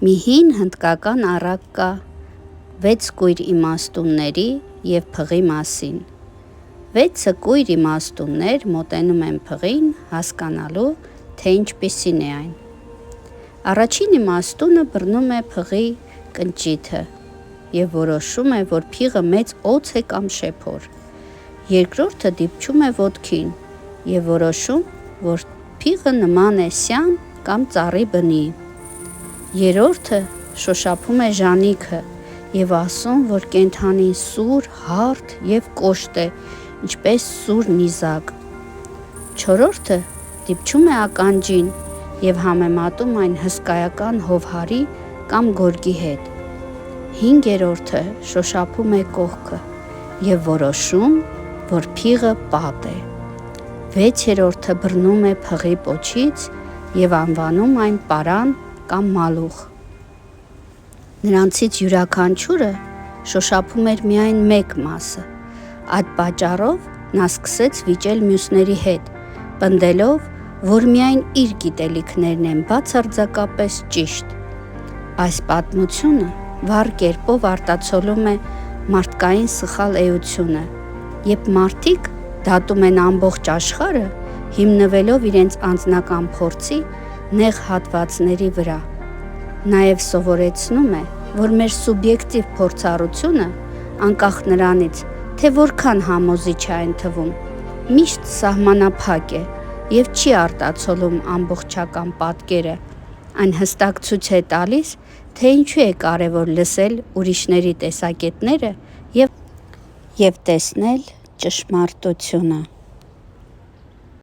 Մի հին հնդկական առակ կա 6 կույր իմաստունների և փղի մասին։ 6 կույր իմաստուններ մոտենում են փղին հասկանալու, թե ինչպիսին է այն։ Առաջին իմաստունը բռնում է փղի կնճիթը և որոշում է, որ փիղը մեծ օձ է կամ շեփոր։ Երկրորդը դիպչում է ոտքին և որոշում, որ փիղը նման է սյան կամ ծառի բնի։ Երրորդը շոշափում է ժանիքը և ասում, որ կենդանին սուր, հարթ և կոշտ է, ինչպես սուր նիզակ։ Չորրորդը դիպչում է ականջին և համեմատում այն հսկայական հովհարի կամ գորգի հետ։ Հինգերորդը շոշափում է կողքը և որոշում, որ փիղը պատ է։ Վեցերորդը բռնում է փղի պոչից և անվանում այն պարան կամ մալուխ։ Նրանցից յուրաքանչյուրը շոշափում էր միայն մեկ մասը։ Այդ պատճառով նա սկսեց վիճել մյուսների հետ, պնդելով, որ միայն իր գիտելիքներն են բացարձակապես ճիշտ։ Այս պատմությունը վառ կերպով արտացոլում է մարդկային սխալ էությունը, երբ մարդիկ դատում են ամբողջ աշխարհը, հիմնվելով իրենց անձնական փորձի նեղ հատվածների վրա։ Նաև սովորեցնում է, որ մեր սուբյեկտիվ փորձառությունը, անկախ նրանից, թե որքան համոզիչ է այն թվում, միշտ սահմանափակ է և չի արտացոլում ամբողջական պատկերը, այն հստակ ցույց է տալիս, թե ինչու է կարևոր լսել ուրիշների տեսակետները և տեսնել ճշմարտությունը։